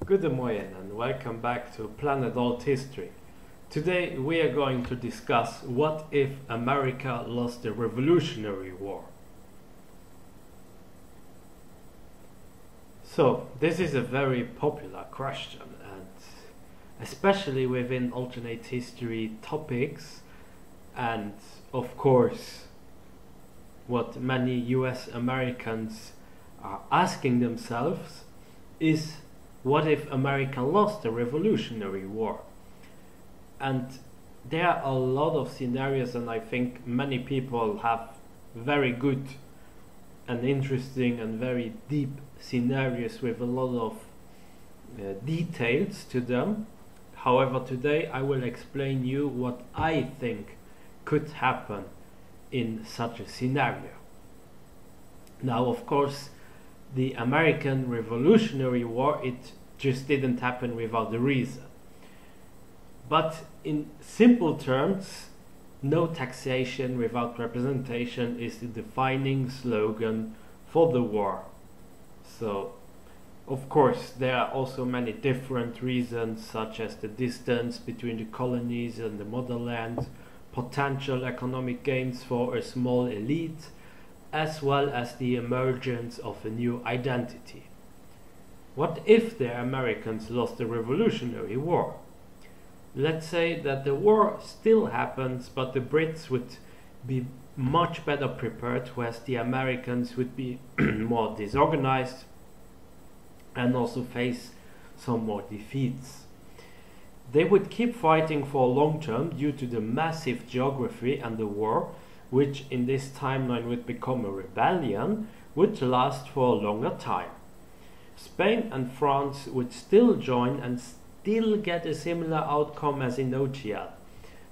Good morning and welcome back to Planet Althistory. Today we are going to discuss what if America lost the Revolutionary War. So this is a very popular question, and especially within alternate history topics, and of course what many US Americans are asking themselves is, what if America lost the Revolutionary War? And there are a lot of scenarios, and I think many people have very good and interesting and very deep scenarios with a lot of details to them. However, today I will explain you what I think could happen in such a scenario. Now, of course, the American Revolutionary War, it just didn't happen without a reason. But in simple terms, no taxation without representation is the defining slogan for the war. So, of course, there are also many different reasons, such as the distance between the colonies and the motherland, potential economic gains for a small elite, as well as the emergence of a new identity. What if the Americans lost the Revolutionary War? Let's say that the war still happens, but the Brits would be much better prepared, whereas the Americans would be more disorganized and also face some more defeats. They would keep fighting for long term due to the massive geography, and the war, which in this timeline would become a rebellion, would last for a longer time. Spain and France would still join and still get a similar outcome as in OTL.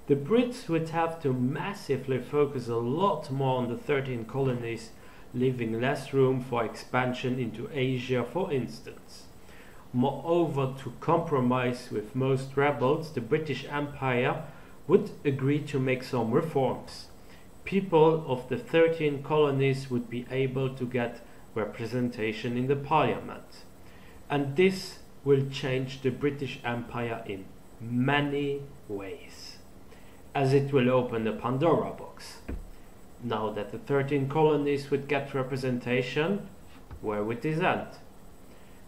The Brits would have to massively focus a lot more on the 13 colonies, leaving less room for expansion into Asia, for instance. Moreover, to compromise with most rebels, the British Empire would agree to make some reforms. People of the 13 colonies would be able to get representation in the parliament. And this will change the British Empire in many ways, as it will open the Pandora box. Now that the 13 colonies would get representation, where would this end?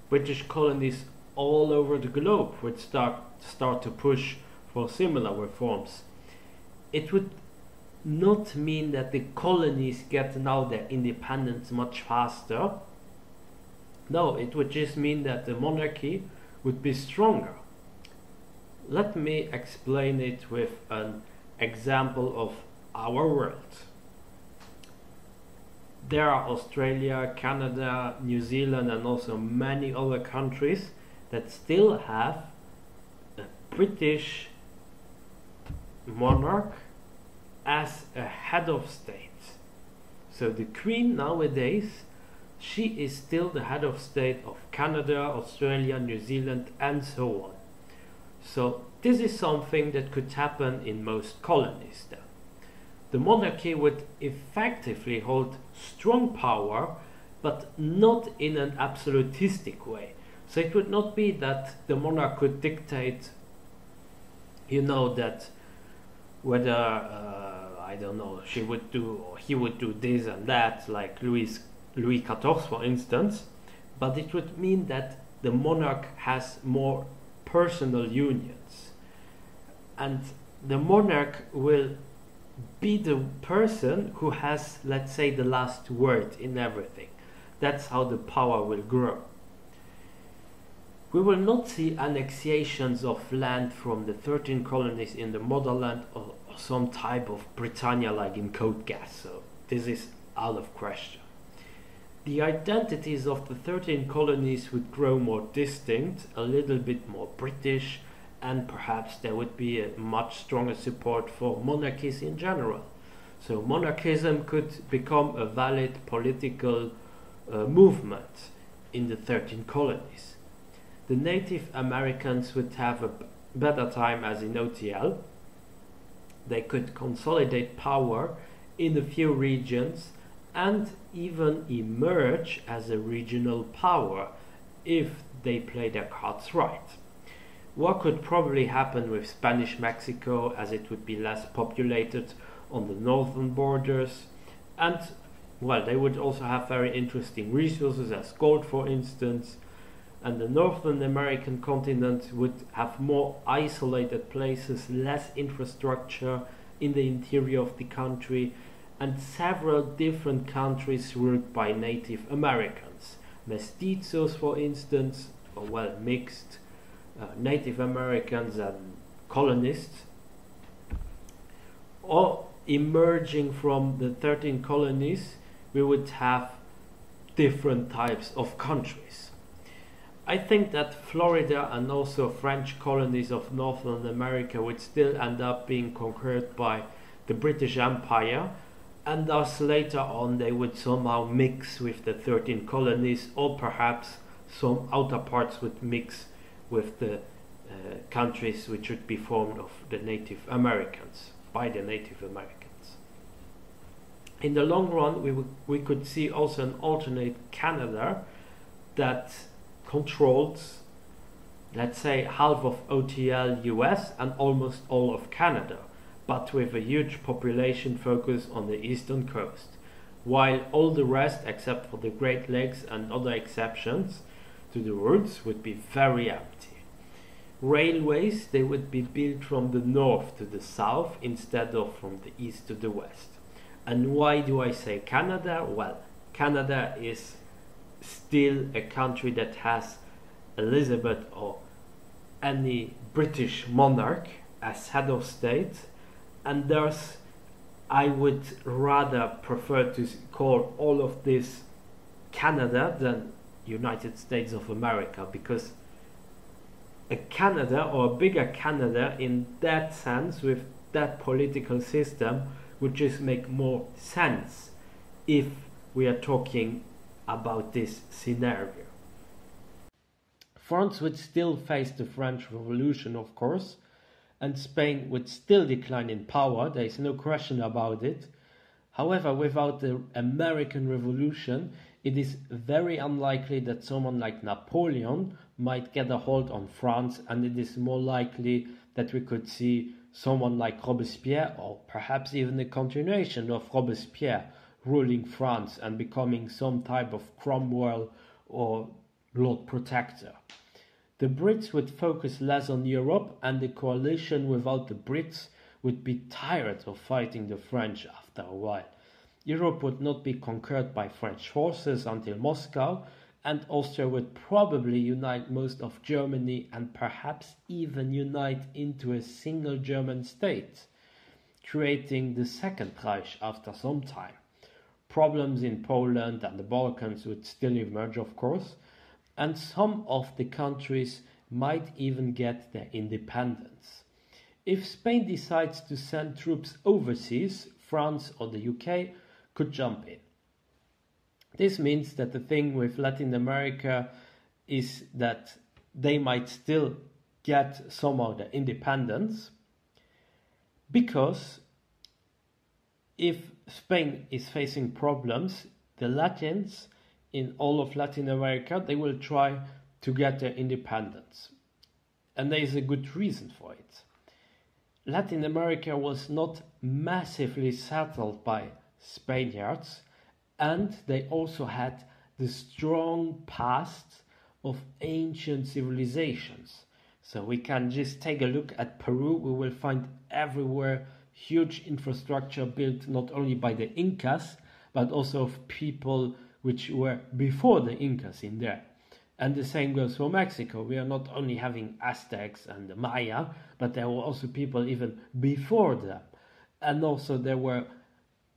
British colonies all over the globe would start to push for similar reforms. It would not mean that the colonies get now their independence much faster. No, it would just mean that the monarchy would be stronger. Let me explain it with an example of our world. There are Australia, Canada, New Zealand, and also many other countries that still have a British monarch as a head of state. So the Queen nowadays, she is still the head of state of Canada, Australia, New Zealand, and so on. So this is something that could happen in most colonies then. The monarchy would effectively hold strong power, but not in an absolutistic way. So it would not be that the monarch could dictate, that whether I don't know, she would do or he would do this and that, like Louis XIV, for instance. But it would mean that the monarch has more personal unions, and the monarch will be the person who has, let's say, the last word in everything. That's how the power will grow. We will not see annexations of land from the 13 colonies in the motherland, or some type of Britannia like in Code Gas, so this is out of question. The identities of the 13 colonies would grow more distinct, a little bit more British, and perhaps there would be a much stronger support for monarchies in general. So monarchism could become a valid political movement in the 13 colonies. The Native Americans would have a better time as in OTL. They could consolidate power in a few regions and even emerge as a regional power if they play their cards right. What could probably happen with Spanish Mexico, as it would be less populated on the northern borders, and well, they would also have very interesting resources as gold, for instance, and the Northern American continent would have more isolated places, less infrastructure in the interior of the country, and several different countries ruled by Native Americans. Mestizos, for instance, or well, mixed Native Americans and colonists, or emerging from the 13 colonies, we would have different types of countries. I think that Florida and also French colonies of Northern America would still end up being conquered by the British Empire, and thus later on they would somehow mix with the 13 colonies, or perhaps some outer parts would mix with the countries which would be formed of the Native Americans, by the Native Americans. In the long run, we could see also an alternate Canada that controls, let's say, half of OTL US and almost all of Canada, but with a huge population focus on the eastern coast, while all the rest, except for the Great Lakes and other exceptions to the roots, would be very empty. Railways, they would be built from the north to the south instead of from the east to the west. And why do I say Canada? Well, Canada is still a country that has Elizabeth or any British monarch as head of state, and thus I would rather prefer to call all of this Canada than United States of America, because a Canada, or a bigger Canada in that sense, with that political system, would just make more sense if we are talking about this scenario. France would still face the French Revolution, of course, and Spain would still decline in power, there is no question about it. However, without the American Revolution, it is very unlikely that someone like Napoleon might get a hold on France, and it is more likely that we could see someone like Robespierre, or perhaps even a continuation of Robespierre, ruling France and becoming some type of Cromwell or Lord Protector. The Brits would focus less on Europe, and the coalition without the Brits would be tired of fighting the French after a while. Europe would not be conquered by French forces until Moscow, and Austria would probably unite most of Germany and perhaps even unite into a single German state, creating the Second Reich after some time. Problems in Poland and the Balkans would still emerge, of course, and some of the countries might even get their independence. If Spain decides to send troops overseas, France or the UK could jump in. This means that the thing with Latin America is that they might still get somehow their independence, because if Spain is facing problems, the Latins in all of Latin America, they will try to get their independence. And there is a good reason for it. Latin America was not massively settled by Spaniards, and they also had the strong past of ancient civilizations. So we can just take a look at Peru. We will find everywhere huge infrastructure built not only by the Incas, but also of people which were before the Incas in there. And the same goes for Mexico. We are not only having Aztecs and the Maya, but there were also people even before them. And also there were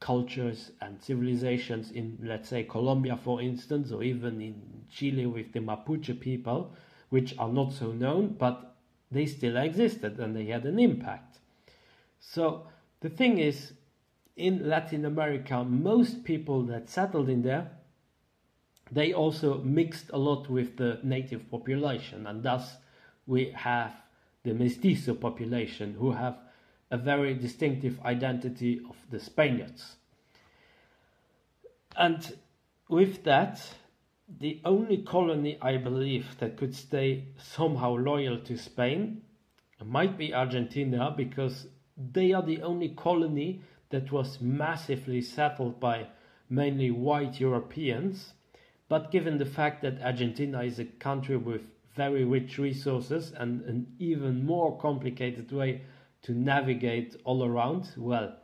cultures and civilizations in, let's say, Colombia, for instance, or even in Chile with the Mapuche people, which are not so known, but they still existed and they had an impact. So the thing is, in Latin America, most people that settled in there, they also mixed a lot with the native population, and thus we have the mestizo population, who have a very distinctive identity of the Spaniards. And with that, The only colony, I believe, that could stay somehow loyal to Spain might be Argentina, because they are the only colony that was massively settled by mainly white Europeans. But given the fact that Argentina is a country with very rich resources and an even more complicated way to navigate all around, well,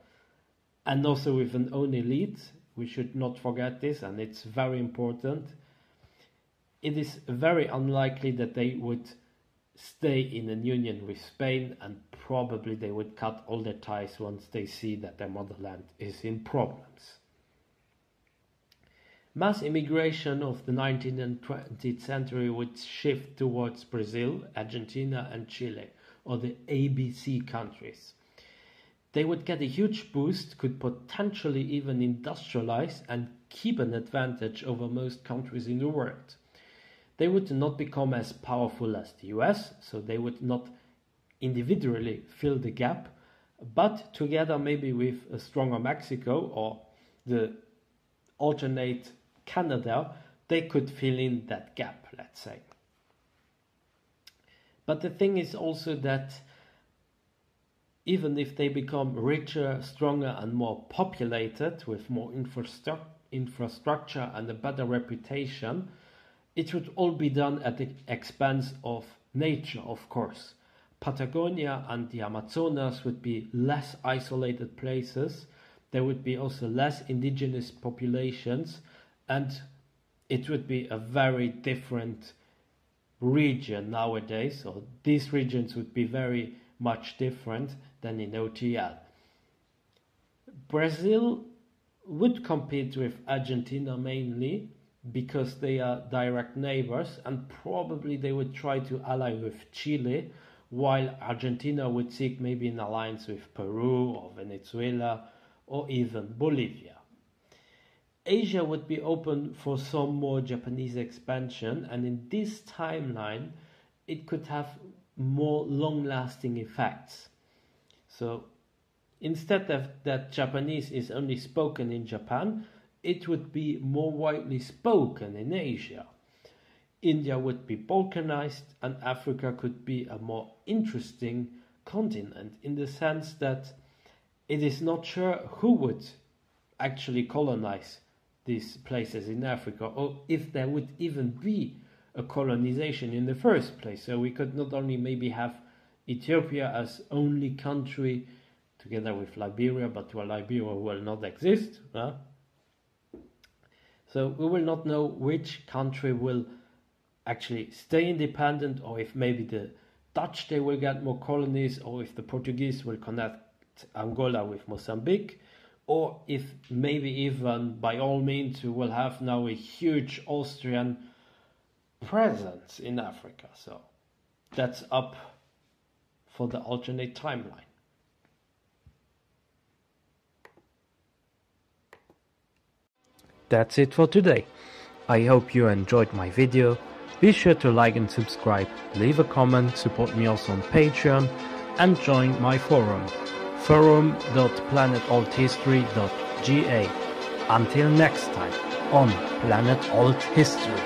and also with an own elite, we should not forget this, and it's very important. It is very unlikely that they would stay in a union with Spain, and probably they would cut all their ties once they see that their motherland is in problems. Mass immigration of the 19th and 20th century would shift towards Brazil, Argentina and Chile, or the ABC countries. They would get a huge boost, could potentially even industrialize and keep an advantage over most countries in the world. They would not become as powerful as the US, so they would not individually fill the gap, but together maybe with a stronger Mexico or the alternate Canada, they could fill in that gap, let's say. But the thing is also that even if they become richer, stronger and more populated with more infrastructure and a better reputation, it would all be done at the expense of nature, of course. Patagonia and the Amazonas would be less isolated places. There would be also less indigenous populations, and it would be a very different region nowadays. So these regions would be very much different than in OTL. Brazil would compete with Argentina mainly because they are direct neighbors, and probably they would try to ally with Chile, while Argentina would seek maybe an alliance with Peru or Venezuela or even Bolivia. Asia would be open for some more Japanese expansion, and in this timeline it could have more long-lasting effects. So instead of that Japanese is only spoken in Japan, it would be more widely spoken in Asia. India would be balkanized, and Africa could be a more interesting continent in the sense that it is not sure who would actually colonize these places in Africa, or if there would even be a colonization in the first place. So we could not only maybe have Ethiopia as only country together with Liberia, but well, Liberia will not exist. So we will not know which country will actually stay independent, or if maybe the Dutch, they will get more colonies, or if the Portuguese will connect Angola with Mozambique, or if maybe even by all means we will have now a huge Austrian presence in Africa. So that's up for the alternate timeline. That's it for today. I hope you enjoyed my video. Be sure to like and subscribe, leave a comment, support me also on Patreon, and join my forum, forum.planetalthistory.ga. Until next time on Planet Alt History.